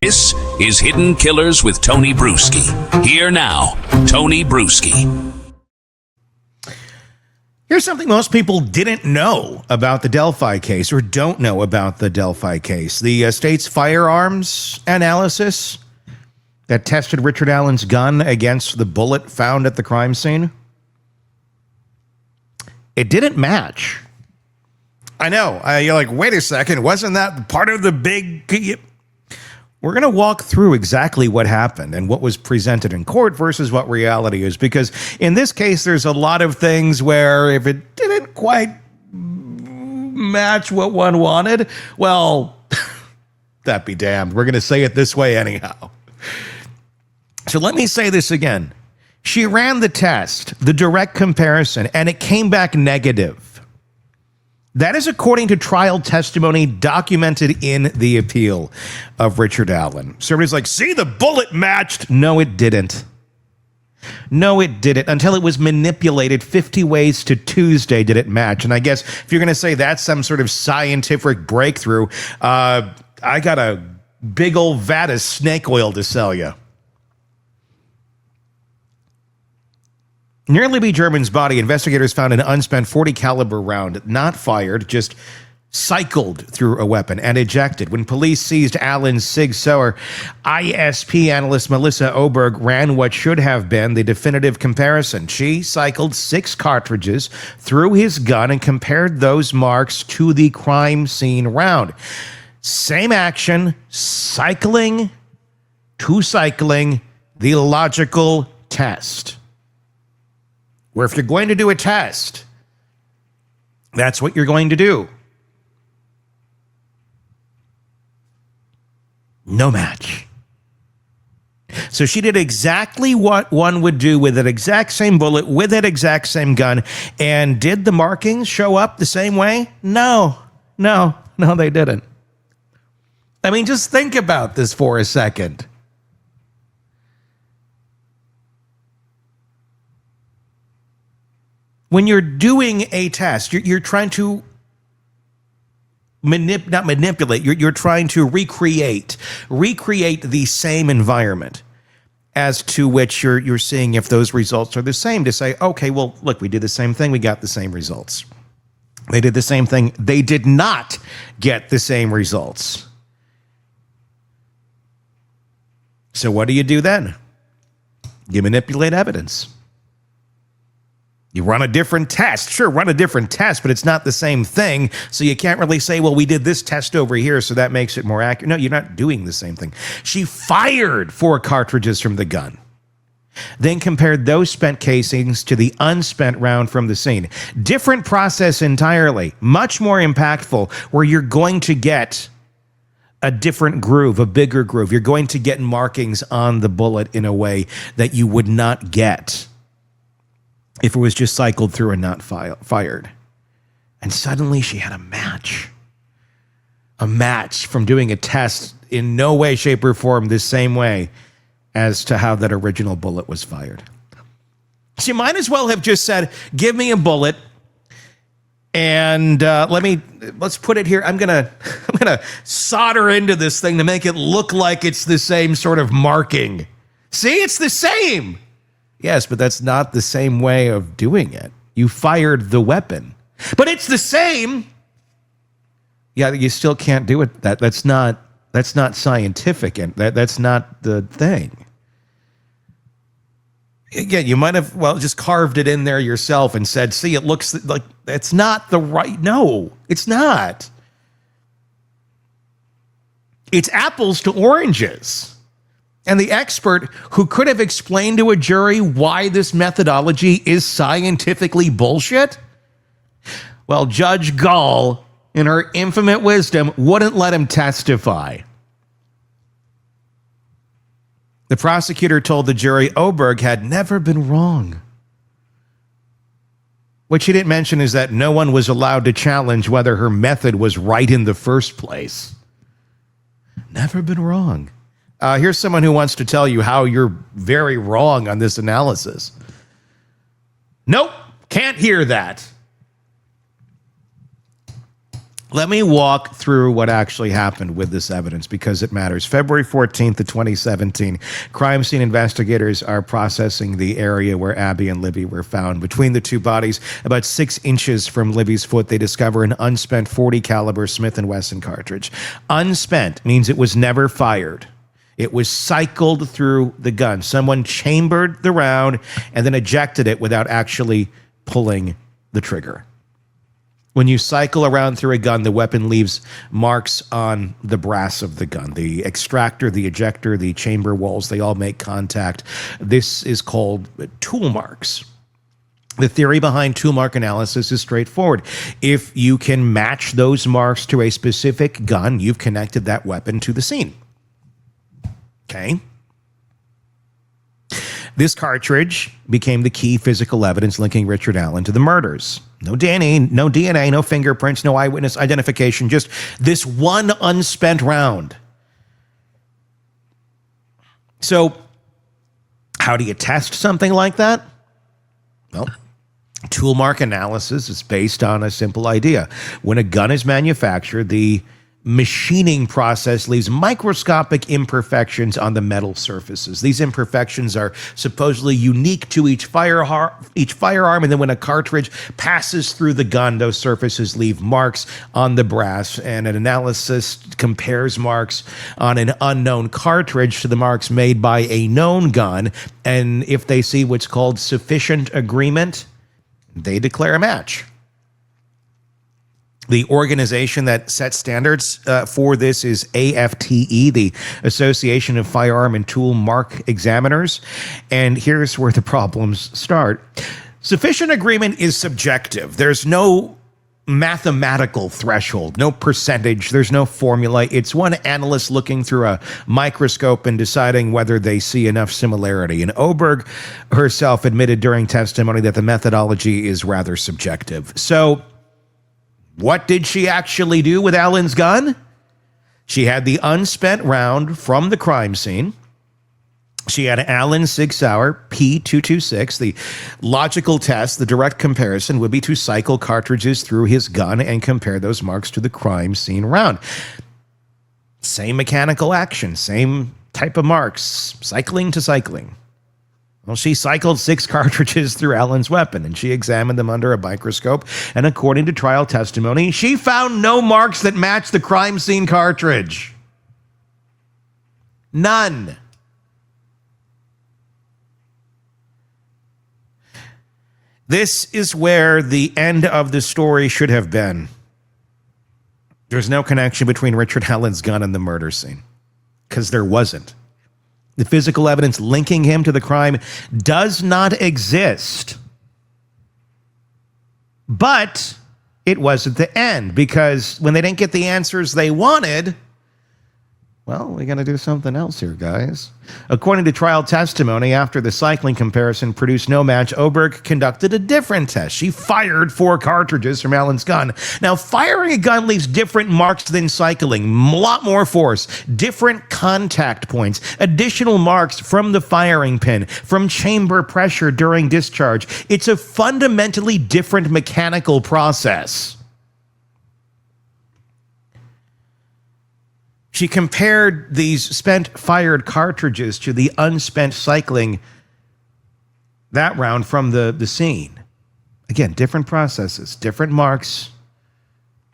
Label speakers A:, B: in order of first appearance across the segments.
A: This is Hidden Killers with Tony Bruschi. Here now, Tony Bruschi.
B: Here's something most people didn't know about the Delphi case, or don't know about the Delphi case. The state's firearms analysis that tested Richard Allen's gun against the bullet found at the crime scene, it didn't match. I know. You're like, wait a second, wasn't that part of the big... We're going to walk through exactly what happened and what was presented in court versus what reality is, because in this case, there's a lot of things where if it didn't quite match what one wanted, well, that be damned. We're going to say it this way anyhow. So let me say this again. She ran the test, the direct comparison, and it came back negative. That is according to trial testimony documented in the appeal of Richard Allen. So everybody's like, see, the bullet matched. No, it didn't. No, it didn't. Until it was manipulated 50 ways to Tuesday did it match. And I guess if you're going to say that's some sort of scientific breakthrough, I got a big old vat of snake oil to sell you. Near Libby German's body, investigators found an unspent .40 caliber round, not fired, just cycled through a weapon and ejected. When police seized Allen's Sig Sauer, ISP analyst Melissa Oberg ran what should have been the definitive comparison. She cycled 6 cartridges through his gun and compared those marks to the crime scene round. Same action, cycling to cycling, the logical test. Where if you're going to do a test, that's what you're going to do. No match. So she did exactly what one would do with that exact same bullet, with that exact same gun. And did the markings show up the same way? No, they didn't. I mean, just think about this for a second. When you're doing a test, you're trying to not manipulate, you're trying to recreate the same environment as to which you're seeing if those results are the same, to say, okay, well, look, we did the same thing, we got the same results. They did the same thing, they did not get the same results. So what do you do then? You manipulate evidence. You run a different test. Sure, run a different test, but it's not the same thing. So you can't really say, well, we did this test over here, so that makes it more accurate. No, you're not doing the same thing. She fired 4 cartridges from the gun, then compared those spent casings to the unspent round from the scene. Different process entirely, much more impactful, where you're going to get a different groove, a bigger groove. You're going to get markings on the bullet in a way that you would not get if it was just cycled through and not fired. And suddenly she had a match. A match from doing a test in no way, shape, or form the same way as to how that original bullet was fired. She might as well have just said, give me a bullet and let's put it here. I'm gonna solder into this thing to make it look like it's the same sort of marking. See, it's the same. Yes, but that's not the same way of doing it. You fired the weapon, but it's the same. Yeah, you still can't do it. That's not scientific, and that's not the thing. Again, you might have just carved it in there yourself and said, "See, it looks like that's not the right." No, it's not. It's apples to oranges. And the expert who could have explained to a jury why this methodology is scientifically bullshit, well, Judge Gall, in her infinite wisdom, wouldn't let him testify. The prosecutor told the jury Oberg had never been wrong. What she didn't mention is that no one was allowed to challenge whether her method was right in the first place. Never been wrong. Here's someone who wants to tell you how you're very wrong on this analysis. Nope, can't hear that. Let me walk through what actually happened with this evidence because it matters. February 14th of 2017, crime scene investigators are processing the area where Abby and Libby were found. Between the two bodies, about 6 inches from Libby's foot, they discover an unspent .40 caliber Smith & Wesson cartridge. Unspent means it was never fired. It was cycled through the gun. Someone chambered the round and then ejected it without actually pulling the trigger. When you cycle around through a gun, the weapon leaves marks on the brass of the gun. The extractor, the ejector, the chamber walls, they all make contact. This is called tool marks. The theory behind tool mark analysis is straightforward. If you can match those marks to a specific gun, you've connected that weapon to the scene. Okay? This cartridge became the key physical evidence linking Richard Allen to the murders. No DNA, no fingerprints, no eyewitness identification, just this one unspent round. So, how do you test something like that? Well, tool mark analysis is based on a simple idea. When a gun is manufactured, the machining process leaves microscopic imperfections on the metal surfaces. These imperfections are supposedly unique to each firearm, and then when a cartridge passes through the gun, those surfaces leave marks on the brass, and an analyst compares marks on an unknown cartridge to the marks made by a known gun, and if they see what's called sufficient agreement, they declare a match. The organization that sets standards for this is AFTE, the Association of Firearm and Tool Mark Examiners. And here's where the problems start. Sufficient agreement is subjective. There's no mathematical threshold, no percentage, there's no formula. It's one analyst looking through a microscope and deciding whether they see enough similarity. And Oberg herself admitted during testimony that the methodology is rather subjective. So, what did she actually do with Allen's gun? She had the unspent round from the crime scene. She had Allen's Sig Sauer P226. The logical test, the direct comparison, would be to cycle cartridges through his gun and compare those marks to the crime scene round. Same mechanical action, same type of marks, cycling to cycling. Well, she cycled 6 cartridges through Allen's weapon, and she examined them under a microscope, and according to trial testimony, she found no marks that matched the crime scene cartridge. None. This is where the end of the story should have been. There's no connection between Richard Allen's gun and the murder scene, because there wasn't. The physical evidence linking him to the crime does not exist. But it wasn't the end, because when they didn't get the answers they wanted, well, we got to do something else here, guys. According to trial testimony, after the cycling comparison produced no match, Oberg conducted a different test. She fired 4 cartridges from Allen's gun. Now, firing a gun leaves different marks than cycling. A lot more force, different contact points, additional marks from the firing pin, from chamber pressure during discharge. It's a fundamentally different mechanical process. She compared these spent fired cartridges to the unspent cycling that round from the scene. Again, different processes, different marks.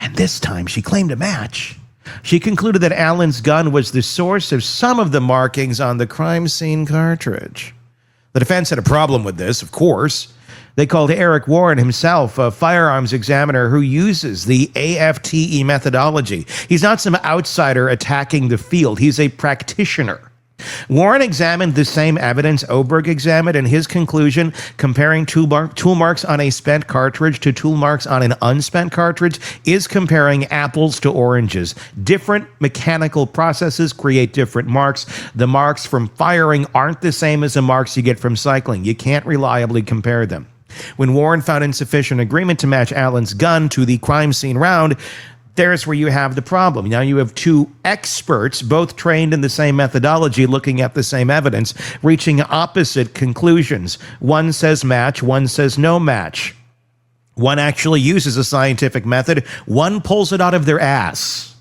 B: And this time she claimed a match. She concluded that Allen's gun was the source of some of the markings on the crime scene cartridge. The defense had a problem with this, of course. They called Eric Warren himself a firearms examiner who uses the AFTE methodology. He's not some outsider attacking the field. He's a practitioner. Warren examined the same evidence Oberg examined, and his conclusion, comparing tool marks on a spent cartridge to tool marks on an unspent cartridge, is comparing apples to oranges. Different mechanical processes create different marks. The marks from firing aren't the same as the marks you get from cycling. You can't reliably compare them. When Warren found insufficient agreement to match Allen's gun to the crime scene round, there's where you have the problem. Now you have 2 experts, both trained in the same methodology, looking at the same evidence, reaching opposite conclusions. One says match, one says no match. One actually uses a scientific method. One pulls it out of their ass.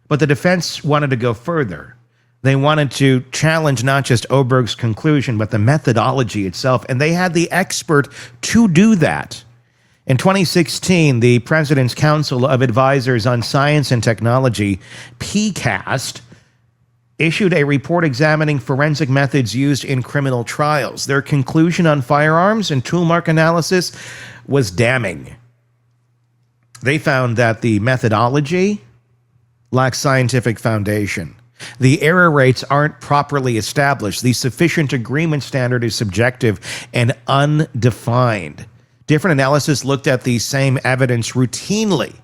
B: But the defense wanted to go further. They wanted to challenge not just Oberg's conclusion, but the methodology itself. And they had the expert to do that. In 2016, the President's Council of Advisors on Science and Technology, PCAST, issued a report examining forensic methods used in criminal trials. Their conclusion on firearms and toolmark analysis was damning. They found that the methodology lacks scientific foundation. The error rates aren't properly established. The sufficient agreement standard is subjective and undefined. Different analysis looked at the same evidence routinely,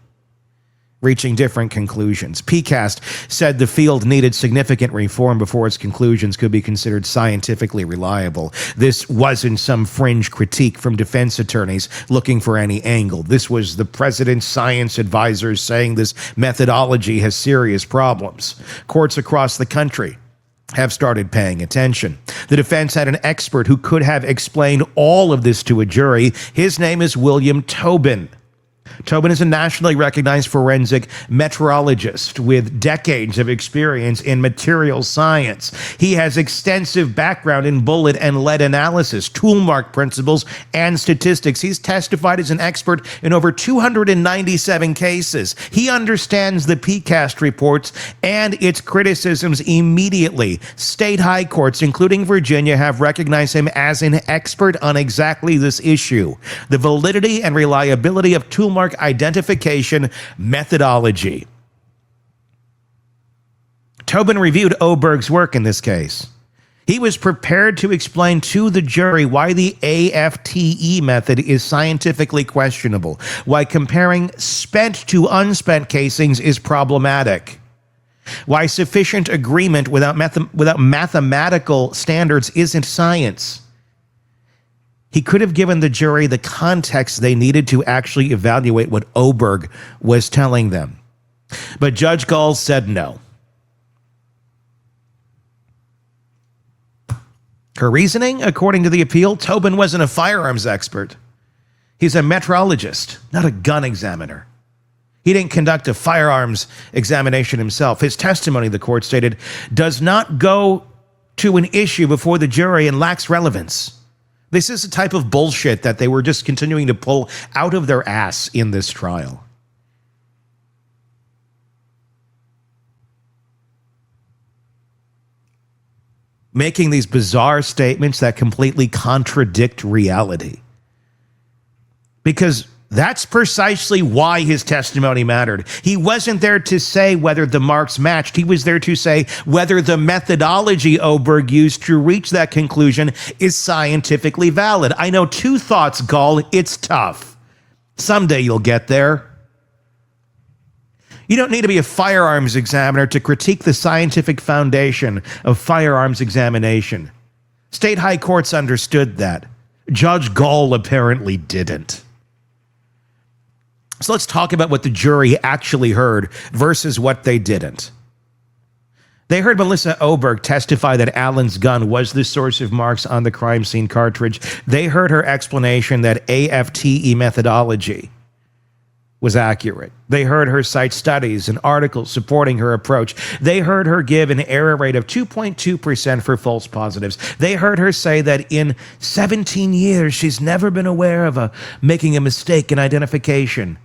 B: reaching different conclusions. PCAST said the field needed significant reform before its conclusions could be considered scientifically reliable. This wasn't some fringe critique from defense attorneys looking for any angle. This was the president's science advisors saying this methodology has serious problems. Courts across the country have started paying attention. The defense had an expert who could have explained all of this to a jury. His name is William Tobin. Tobin is a nationally recognized forensic metallurgist with decades of experience in materials science. He has extensive background in bullet and lead analysis, toolmark principles, and statistics. He's testified as an expert in over 297 cases. He understands the PCAST reports and its criticisms immediately. State high courts, including Virginia, have recognized him as an expert on exactly this issue: the validity and reliability of toolmark identification methodology. Tobin reviewed Oberg's work in this case. He was prepared to explain to the jury why the AFTE method is scientifically questionable, why comparing spent to unspent casings is problematic, why sufficient agreement without mathematical standards isn't science. He could have given the jury the context they needed to actually evaluate what Oberg was telling them. But Judge Gall said no. Her reasoning, according to the appeal, Tobin wasn't a firearms expert. He's a metrologist, not a gun examiner. He didn't conduct a firearms examination himself. His testimony, the court stated, does not go to an issue before the jury and lacks relevance. This is the type of bullshit that they were just continuing to pull out of their ass in this trial. Making these bizarre statements that completely contradict reality. Because that's precisely why his testimony mattered. He wasn't there to say whether the marks matched. He was there to say whether the methodology Oberg used to reach that conclusion is scientifically valid. I know two thoughts, Gall. It's tough. Someday you'll get there. You don't need to be a firearms examiner to critique the scientific foundation of firearms examination. State high courts understood that. Judge Gall apparently didn't. So let's talk about what the jury actually heard versus what they didn't. They heard Melissa Oberg testify that Allen's gun was the source of marks on the crime scene cartridge. They heard her explanation that AFTE methodology was accurate. They heard her cite studies and articles supporting her approach. They heard her give an error rate of 2.2% for false positives. They heard her say that in 17 years, she's never been aware of making a mistake in identification.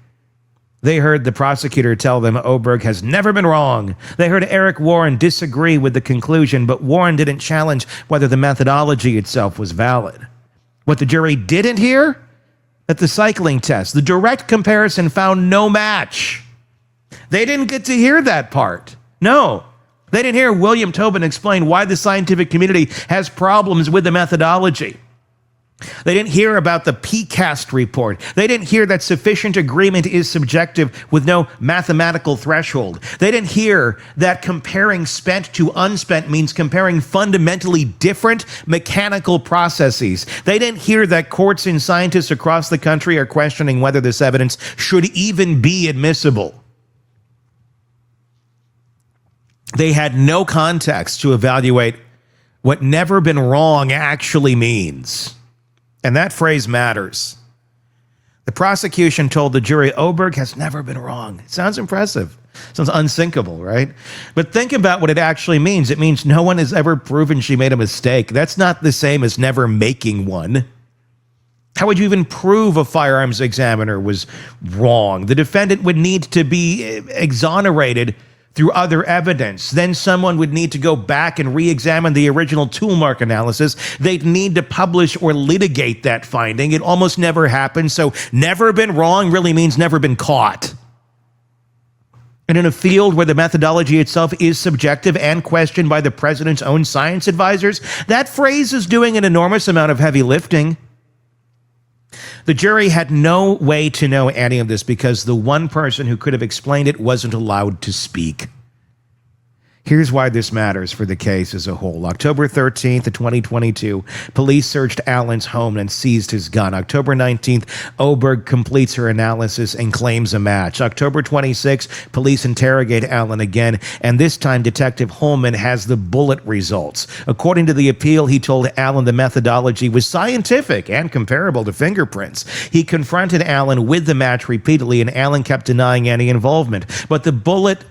B: They heard the prosecutor tell them Oberg has never been wrong. They heard Eric Warren disagree with the conclusion, but Warren didn't challenge whether the methodology itself was valid. What the jury didn't hear? That the cycling test, the direct comparison, found no match. They didn't get to hear that part. No. They didn't hear William Tobin explain why the scientific community has problems with the methodology. They didn't hear about the PCAST report. They didn't hear that sufficient agreement is subjective with no mathematical threshold. They didn't hear that comparing spent to unspent means comparing fundamentally different mechanical processes. They didn't hear that courts and scientists across the country are questioning whether this evidence should even be admissible. They had no context to evaluate what never been wrong actually means. And that phrase matters. The prosecution told the jury, Oberg has never been wrong. It sounds impressive. Sounds unsinkable, right? But think about what it actually means. It means no one has ever proven she made a mistake. That's not the same as never making one. How would you even prove a firearms examiner was wrong? The defendant would need to be exonerated through other evidence. Then someone would need to go back and re-examine the original toolmark analysis. They'd need to publish or litigate that finding. It almost never happens. So never been wrong really means never been caught. And in a field where the methodology itself is subjective and questioned by the president's own science advisors, that phrase is doing an enormous amount of heavy lifting. The jury had no way to know any of this because the one person who could have explained it wasn't allowed to speak. Here's why this matters for the case as a whole. October 13th, 2022, police searched Allen's home and seized his gun. October 19th, Oberg completes her analysis and claims a match. October 26th, police interrogate Allen again, and this time Detective Holman has the bullet results. According to the appeal, he told Allen the methodology was scientific and comparable to fingerprints. He confronted Allen with the match repeatedly, and Allen kept denying any involvement. But the bullet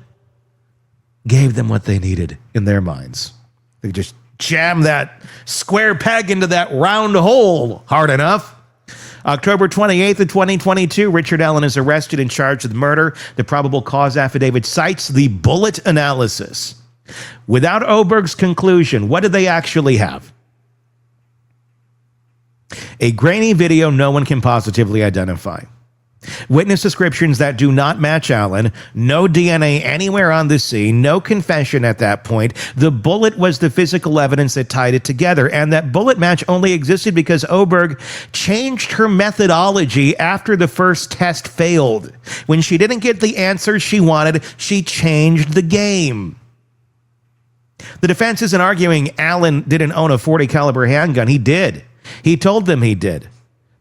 B: gave them what they needed in their minds. They just jammed that square peg into that round hole hard enough. October 28th of 2022, Richard Allen is arrested and charged with murder. The probable cause affidavit cites the bullet analysis. Without Oberg's conclusion, what did they actually have? A grainy video no one can positively identify. Witness descriptions that do not match Allen, no DNA anywhere on the scene, no confession at that point. The bullet was the physical evidence that tied it together, and that bullet match only existed because Oberg changed her methodology after the first test failed. When she didn't get the answers she wanted, she changed the game. The defense isn't arguing Allen didn't own a .40 caliber handgun. He did. He told them he did.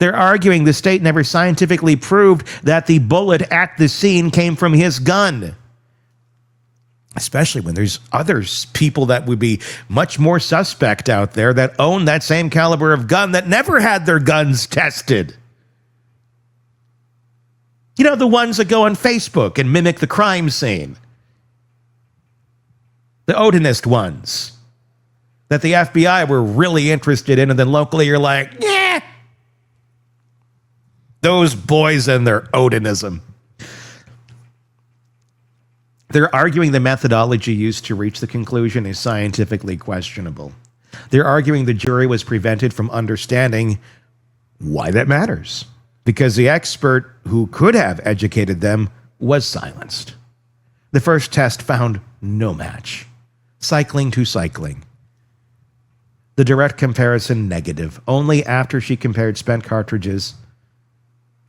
B: They're arguing the state never scientifically proved that the bullet at the scene came from his gun. Especially when there's other people that would be much more suspect out there that own that same caliber of gun that never had their guns tested. You know, the ones that go on Facebook and mimic the crime scene. The Odinist ones that the FBI were really interested in, and then locally you're like, yeah. Those boys and their Odinism. They're arguing the methodology used to reach the conclusion is scientifically questionable. They're arguing the jury was prevented from understanding why that matters, because the expert who could have educated them was silenced. The first test found no match. Cycling to cycling. The direct comparison negative. Only after she compared spent cartridges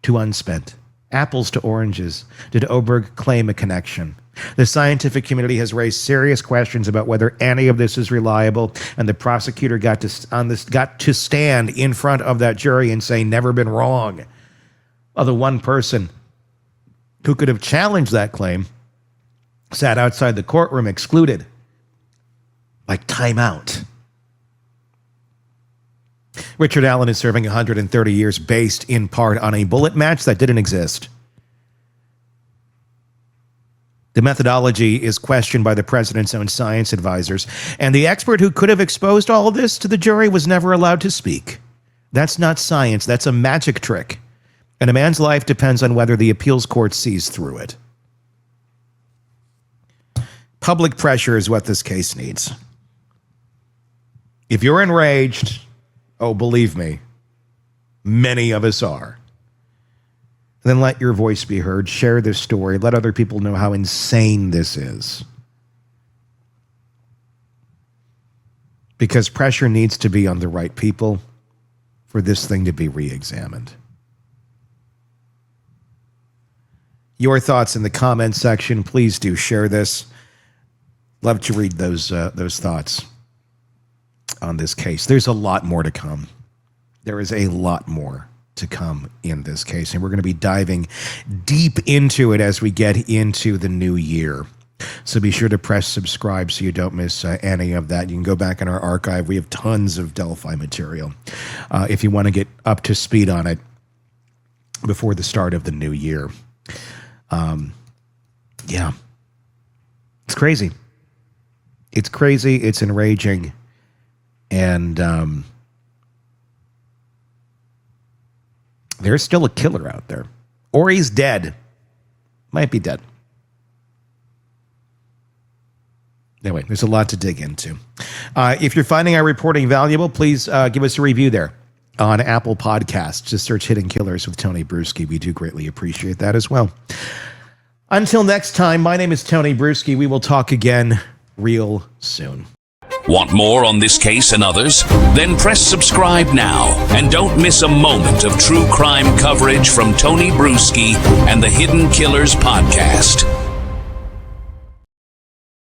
B: to unspent, apples to oranges, did Oberg claim a connection. The scientific community has raised serious questions about whether any of this is reliable, and the prosecutor got to stand in front of that jury and say, never been wrong. Well, the one person who could have challenged that claim sat outside the courtroom excluded, like timeout. Richard Allen is serving 130 years based in part on a bullet match that didn't exist. The methodology is questioned by the president's own science advisors, and the expert who could have exposed all of this to the jury was never allowed to speak. That's not science, that's a magic trick. And a man's life depends on whether the appeals court sees through it. Public pressure is what this case needs. If you're enraged, oh, believe me, many of us are. Then let your voice be heard. Share this story. Let other people know how insane this is. Because pressure needs to be on the right people for this thing to be re-examined. Your thoughts in the comments section. Please do share this. Love to read those thoughts on this case. There's a lot more to come. There is a lot more to come in this case, and we're going to be diving deep into it as we get into the new year. So be sure to press subscribe so you don't miss any of that. You can go back in our archive. We have tons of Delphi material if you want to get up to speed on it before the start of the new year. Yeah. It's crazy. It's crazy. It's enraging. And there's still a killer out there. Or he's dead. Might be dead. Anyway, there's a lot to dig into. If you're finding our reporting valuable, please give us a review there on Apple Podcasts. Just search Hidden Killers with Tony Bruschi. We do greatly appreciate that as well. Until next time, my name is Tony Bruschi. We will talk again real soon.
A: Want more on this case and others? Then press subscribe now and don't miss a moment of true crime coverage from Tony Bruschi and the Hidden Killers podcast.